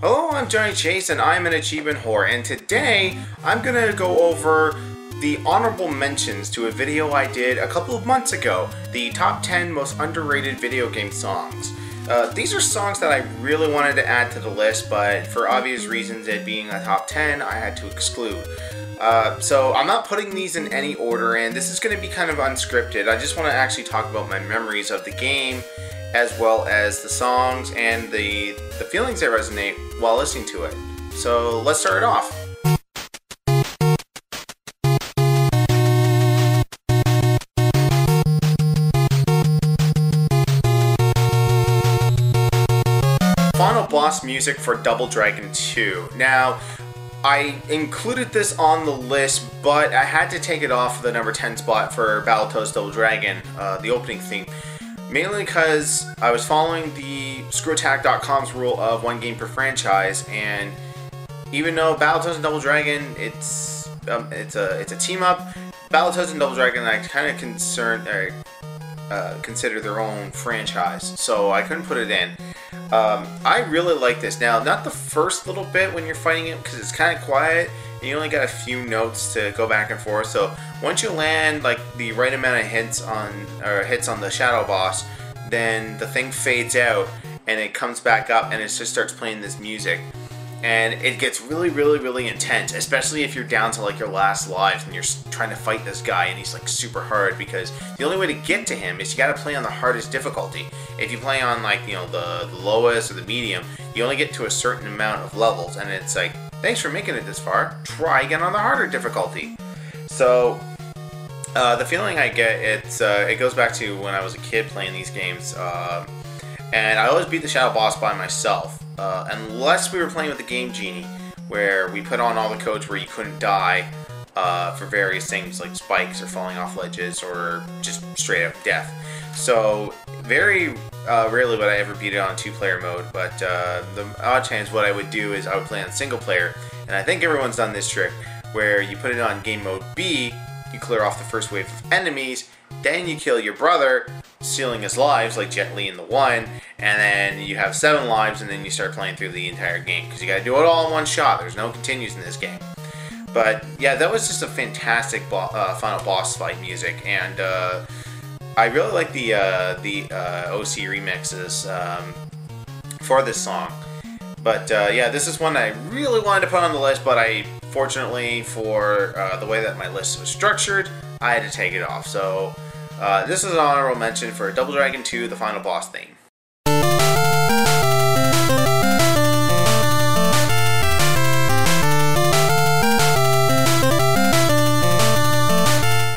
Hello, I'm Johnny Chase and I'm an achievement whore, and today I'm gonna go over the honorable mentions to a video I did a couple of months ago, the top 10 most underrated video game songs. These are songs that I really wanted to add to the list, but for obvious reasons, it being a top 10, I had to exclude. So I'm not putting these in any order, and this is going to be kind of unscripted. I just want to actually talk about my memories of the game, as well as the songs and the feelings that resonate while listening to it. So let's start it off. Final boss music for Double Dragon 2. Now, I included this on the list, but I had to take it off the number 10 spot for Battletoads Double Dragon, the opening theme. Mainly because I was following the ScrewAttack.com's rule of one game per franchise, and even though Battletoads and Double Dragon, it's a team up, Battletoads and Double Dragon I kind of consider their own franchise, so I couldn't put it in. I really like this. Now, not the first little bit when you're fighting it, because it's kind of quiet and you only got a few notes to go back and forth. So once you land like the right amount of hits on the shadow boss, then the thing fades out and it comes back up and it just starts playing this music. And it gets really intense, especially if you're down to like your last lives and you're trying to fight this guy and he's like super hard, because the only way to get to him is you gotta play on the hardest difficulty. If you play on like, the lowest or the medium, you only get to a certain amount of levels, and it's like, thanks for making it this far, try again on the harder difficulty. So the feeling I get, it goes back to when I was a kid playing these games, and I always beat the shadow boss by myself. Unless we were playing with the Game Genie, where we put on all the codes where you couldn't die for various things like spikes or falling off ledges or just straight up death. So very rarely would I ever beat it on 2-player mode, but the odd chance what I would do is I would play on single player, and I think everyone's done this trick where you put it on game mode B, you clear off the first wave of enemies, then you kill your brother, stealing his lives like Jet Li in the 1, and then you have 7 lives, and then you start playing through the entire game, because you gotta do it all in one shot. There's no continues in this game. But yeah, that was just a fantastic final boss fight music, and I really like the OC remixes for this song. But yeah, this is one I really wanted to put on the list, but fortunately for the way that my list was structured, I had to take it off. So this is an honorable mention for Double Dragon 2, the final boss theme.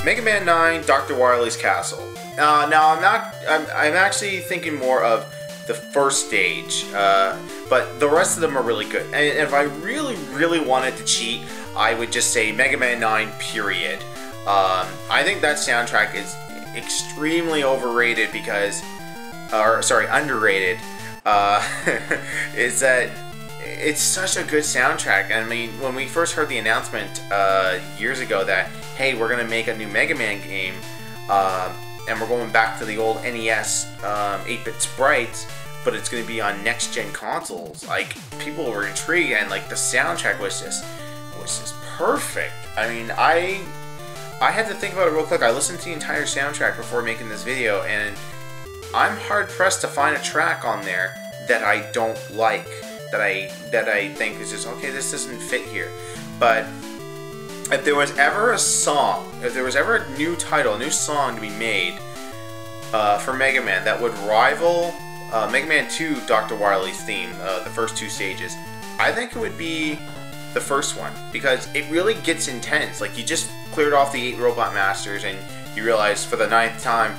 Mega Man 9, Dr. Wily's Castle. Now I'm actually thinking more of the first stage, but the rest of them are really good. And if I really wanted to cheat, I would just say Mega Man 9, period. I think that soundtrack is extremely overrated because, underrated, is that it's such a good soundtrack. I mean, when we first heard the announcement years ago that, hey, we're gonna make a new Mega Man game, and we're going back to the old NES 8-bit sprites, but it's gonna be on next-gen consoles, like, people were intrigued, and like the soundtrack was just perfect. I mean, I had to think about it real quick. I listened to the entire soundtrack before making this video, and I'm hard-pressed to find a track on there that I don't like, that I think is just, okay, this doesn't fit here. But if there was ever a song, if there was ever a new title, a new song to be made for Mega Man that would rival Mega Man 2 Dr. Wily's theme, the first 2 stages, I think it would be the first one, because it really gets intense. Like, you just cleared off the 8 Robot Masters and you realize for the 9th time,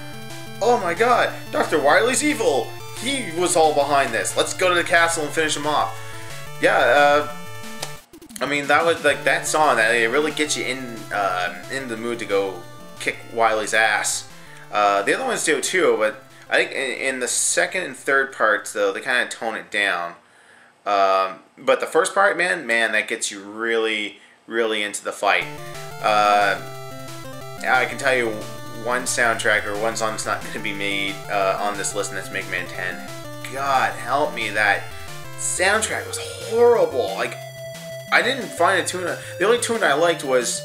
oh my god, Dr. Wily's evil! He was all behind this. Let's go to the castle and finish him off. Yeah, I mean, that was like that song that it really gets you in the mood to go kick Wily's ass. The other ones do too, but I think in the second and third parts though, they kind of tone it down. But the first part, man, that gets you really into the fight. I can tell you one soundtrack or one song that's not going to be made on this list, and that's Mega Man 10. God help me, that soundtrack was horrible. Like, I didn't find a tune. The only tune I liked was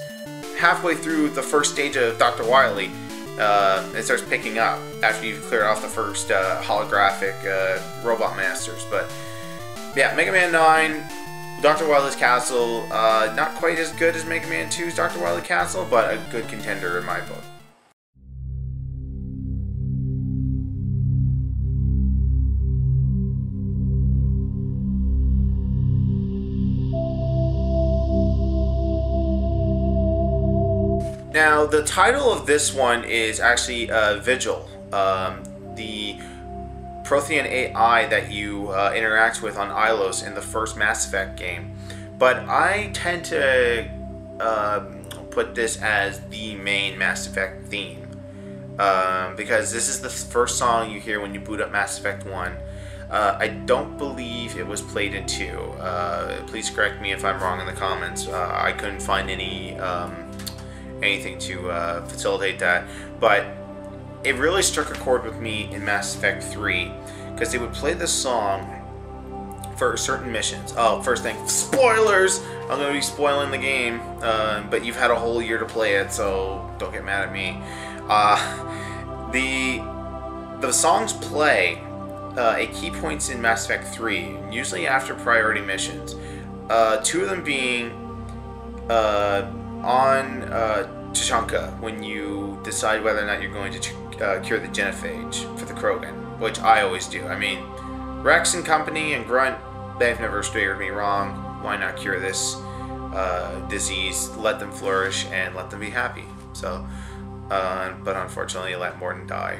halfway through the first stage of Dr. Wily. It starts picking up after you've cleared off the first holographic robot masters. But yeah, Mega Man 9, Dr. Wily's Castle, not quite as good as Mega Man 2's Dr. Wily Castle, but a good contender in my book. Now, the title of this one is actually Vigil, the Prothean AI that you interact with on Ilos in the first Mass Effect game. But I tend to put this as the main Mass Effect theme, because this is the first song you hear when you boot up Mass Effect 1. I don't believe it was played in 2. Please correct me if I'm wrong in the comments. I couldn't find anything to facilitate that, but it really struck a chord with me in Mass Effect 3 because they would play this song for certain missions. Oh, first thing, spoilers! I'm going to be spoiling the game, but you've had a whole year to play it, so don't get mad at me. The songs play at key points in Mass Effect 3, usually after priority missions. 2 of them being on Tuchanka, when you decide whether or not you're going to cure the genophage for the Krogan, which I always do. I mean, Rex and company and Grunt, they've never steered me wrong. Why not cure this disease, let them flourish, and let them be happy? So, but unfortunately, let Mordin die.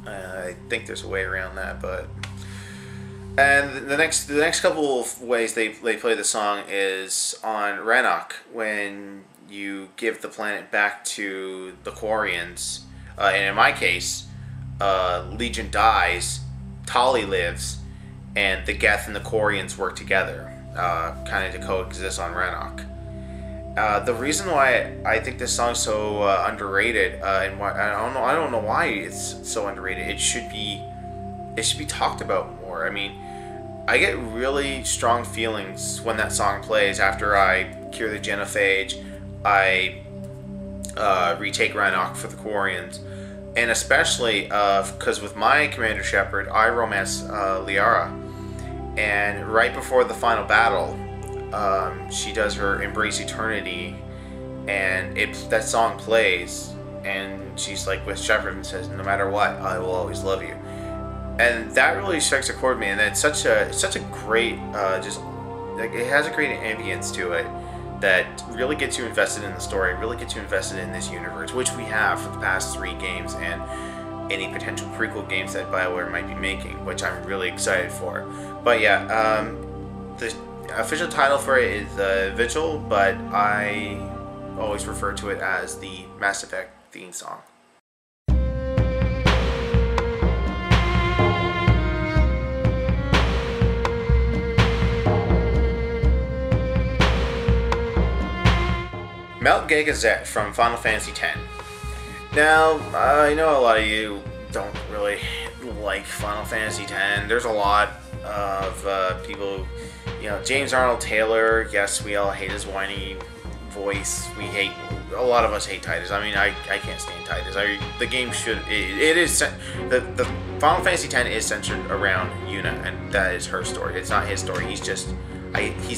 I think there's a way around that, but... And the next couple of ways they play the song is on Rannoch, when you give the planet back to the Quarians, and in my case, Legion dies, Tali lives, and the Geth and the Quarians work together, kind of to coexist on Rannoch. The reason why I think this song is so underrated, and why I don't know why it's so underrated. It should be talked about more. I mean, I get really strong feelings when that song plays after I cure the genophage, I retake Rannoch for the Quarians, and especially because with my Commander Shepard, I romance Liara, and right before the final battle, she does her Embrace Eternity, and that song plays, and she's like with Shepard and says, "No matter what, I will always love you." And that really strikes a chord with me, and it's such a great, just like, it has a great ambience to it that really gets you invested in the story, really gets you invested in this universe, which we have for the past 3 games and any potential prequel games that BioWare might be making, which I'm really excited for. But yeah, the official title for it is Vigil, but I always refer to it as the Mass Effect theme song. Melt-Gay Gazette from Final Fantasy X. Now, I know a lot of you don't really like Final Fantasy X. There's a lot of people, James Arnold Taylor, yes, we all hate his whiny voice. A lot of us hate Tidus. I mean, I can't stand Tidus. The game the Final Fantasy X is centered around Yuna, and that is her story. It's not his story. He's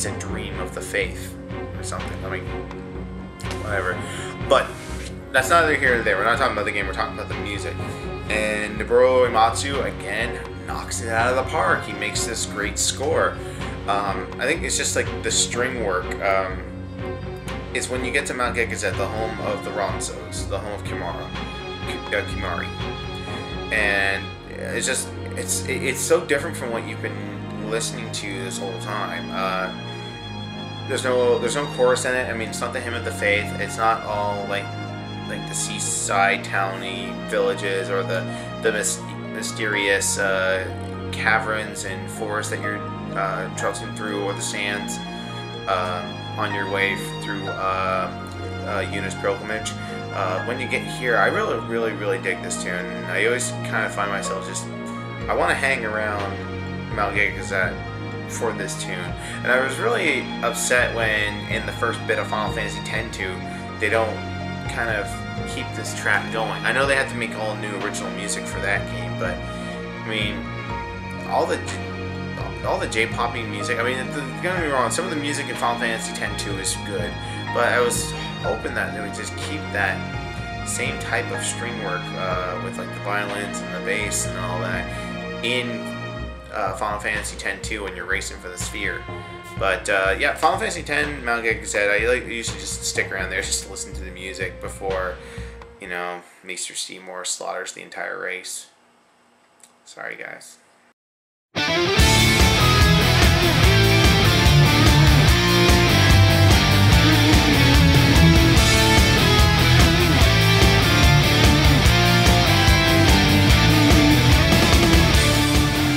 a dream of the faith or something. I mean, whatever. But that's neither here nor there. We're not talking about the game, we're talking about the music. And Nobuo Uematsu, again, knocks it out of the park. He makes this great score. I think it's just like the string work. It's when you get to Melt-Gay Gazette, the home of the Ronsos, the home of Kimahri. And it's so different from what you've been listening to this whole time. There's no chorus in it. I mean, it's not the hymn of the faith. It's not all like the seaside towny villages or the mysterious caverns and forests that you're traversing through, or the sands on your way through Yuna's pilgrimage. When you get here, I really dig this tune. I always kind of find myself I want to hang around Metal Gear Gazette for this tune. And I was really upset when in the first bit of Final Fantasy X-2 they don't kind of keep this track going. I know they had to make all new original music for that game, but I mean, all the J-popping music, I mean, don't get me wrong, some of the music in Final Fantasy X-2 is good, but I was hoping that they would just keep that same type of string work with like the violins and the bass and all that in Final Fantasy X-2 when you're racing for the sphere. But yeah, Final Fantasy X, Metal Gear Gazette, I usually just stick around there just to listen to the music before, you know, Mr. Seymour slaughters the entire race. Sorry, guys.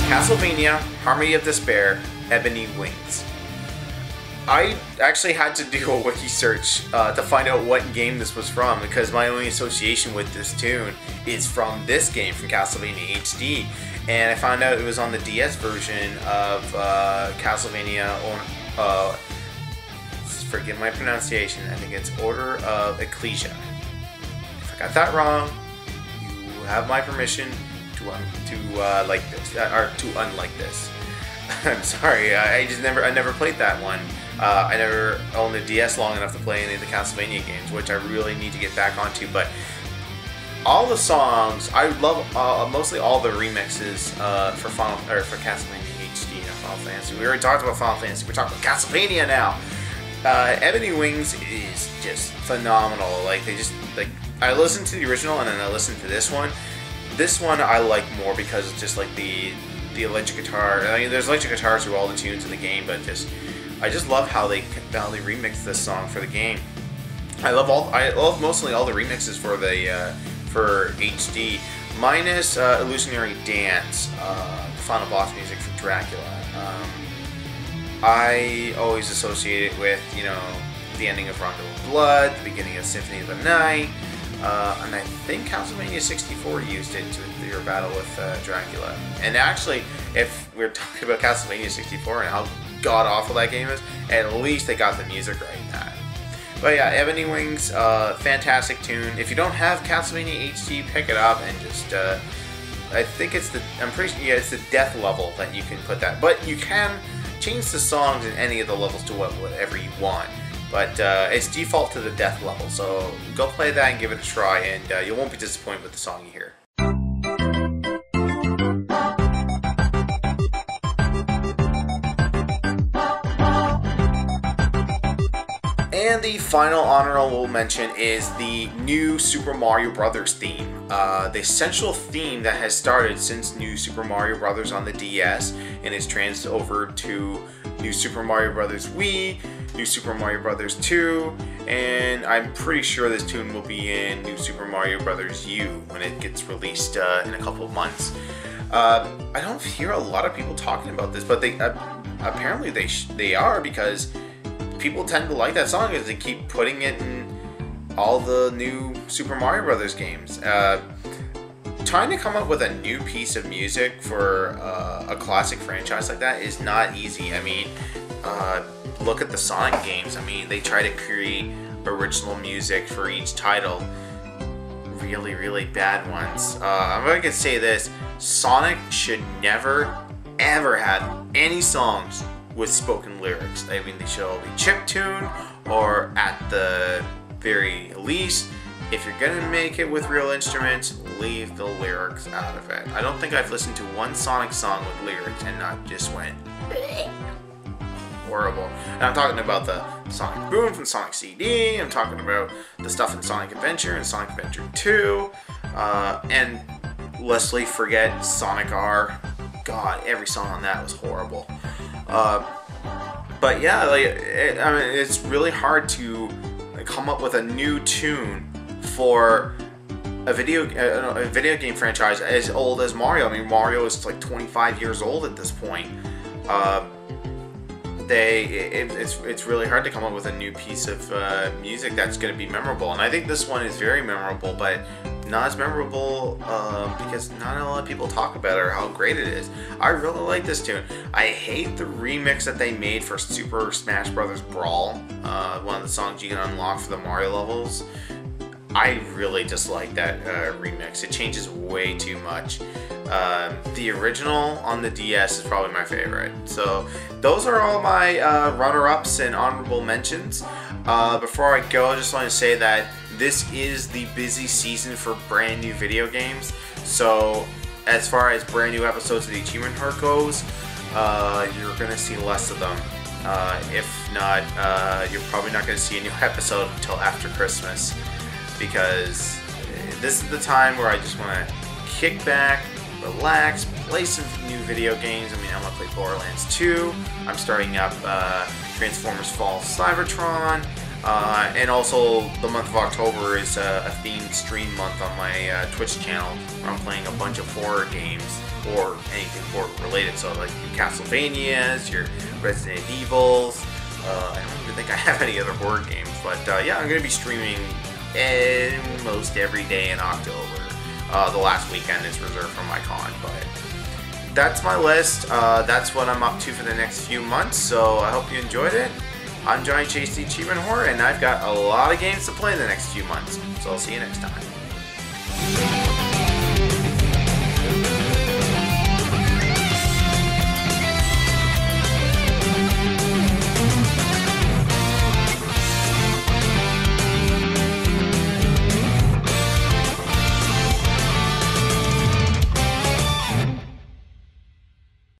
Castlevania Harmony of Despair, Ebony Wings. I actually had to do a wiki search to find out what game this was from, because my only association with this tune is from this game, from Castlevania HD. And I found out it was on the DS version of Castlevania, forgive my pronunciation, I think it's Order of Ecclesia. If I got that wrong, you have my permission to like this, or to unlike this. I'm sorry, I never played that one. I never owned a DS long enough to play any of the Castlevania games, which I really need to get back onto. But all the songs, I love mostly all the remixes for Castlevania HD and Final Fantasy. We already talked about Final Fantasy. We're talking about Castlevania now. Ebony Wings is just phenomenal. Like I listened to the original and then I listened to this one. This one I like more because it's just like the electric guitar. I mean, there's electric guitars through all the tunes in the game, but I just love how they remixed this song for the game. I love mostly all the remixes for the for HD, minus Illusionary Dance, the final boss music for Dracula. I always associate it with, you know, the ending of Rondo of Blood, the beginning of Symphony of the Night. And I think Castlevania 64 used it to your battle with Dracula. And actually, if we're talking about Castlevania 64 and how god-awful that game is, at least they got the music right in that. But yeah, Ebony Wings, fantastic tune. If you don't have Castlevania HD, pick it up and just, I think it's it's the death level that you can put that. But you can change the songs in any of the levels to whatever you want. But it's default to the death level, so go play that and give it a try, and you won't be disappointed with the song you hear. And the final honorable mention is the new Super Mario Bros. Theme. The essential theme that has started since New Super Mario Bros. On the DS and is transferred over to New Super Mario Bros. Wii, New Super Mario Bros. 2, and I'm pretty sure this tune will be in New Super Mario Bros. U when it gets released in a couple of months. I don't hear a lot of people talking about this, but they apparently they are, because people tend to like that song because they keep putting it in all the new Super Mario Bros. Games. Trying to come up with a new piece of music for a classic franchise like that is not easy. I mean, look at the Sonic games. I mean, they try to create original music for each title. Really, really bad ones. I'm going to say this. Sonic should never, ever have any songs with spoken lyrics. I mean, they should all be chiptune, or at the very least, if you're gonna make it with real instruments, leave the lyrics out of it. I don't think I've listened to one Sonic song with lyrics and not just went horrible. And I'm talking about the Sonic Boom from Sonic CD, I'm talking about the stuff in Sonic Adventure and Sonic Adventure 2, and Leslie forget Sonic R. God, every song on that was horrible. But yeah, I mean, it's really hard to come up with a new tune for a video game franchise as old as Mario. I mean, Mario is like 25 years old at this point. It's really hard to come up with a new piece of music that's going to be memorable, and I think this one is very memorable. But not as memorable because not a lot of people talk about it or how great it is. I really like this tune. I hate the remix that they made for Super Smash Bros. Brawl, one of the songs you can unlock for the Mario levels. I really dislike that remix. It changes way too much. The original on the DS is probably my favorite. So those are all my runner-ups and honorable mentions. Before I go, I just want to say that this is the busy season for brand new video games. So as far as brand new episodes of the Achievement Hunt goes, you're going to see less of them. If not, you're probably not going to see a new episode until after Christmas, because this is the time where I just want to kick back, relax, play some new video games. I mean, I want to play Borderlands 2. I'm starting up Transformers Fall Cybertron. And also, the month of October is a themed stream month on my Twitch channel, where I'm playing a bunch of horror games, or anything horror related. So like your Castlevanias, your Resident Evils. I don't even think I have any other horror games, but yeah, I'm going to be streaming almost every day in October. The last weekend is reserved for my con, but that's my list. That's what I'm up to for the next few months, so I hope you enjoyed it. I'm Johnny Chase, the Achievement Whore, and I've got a lot of games to play in the next few months, so I'll see you next time.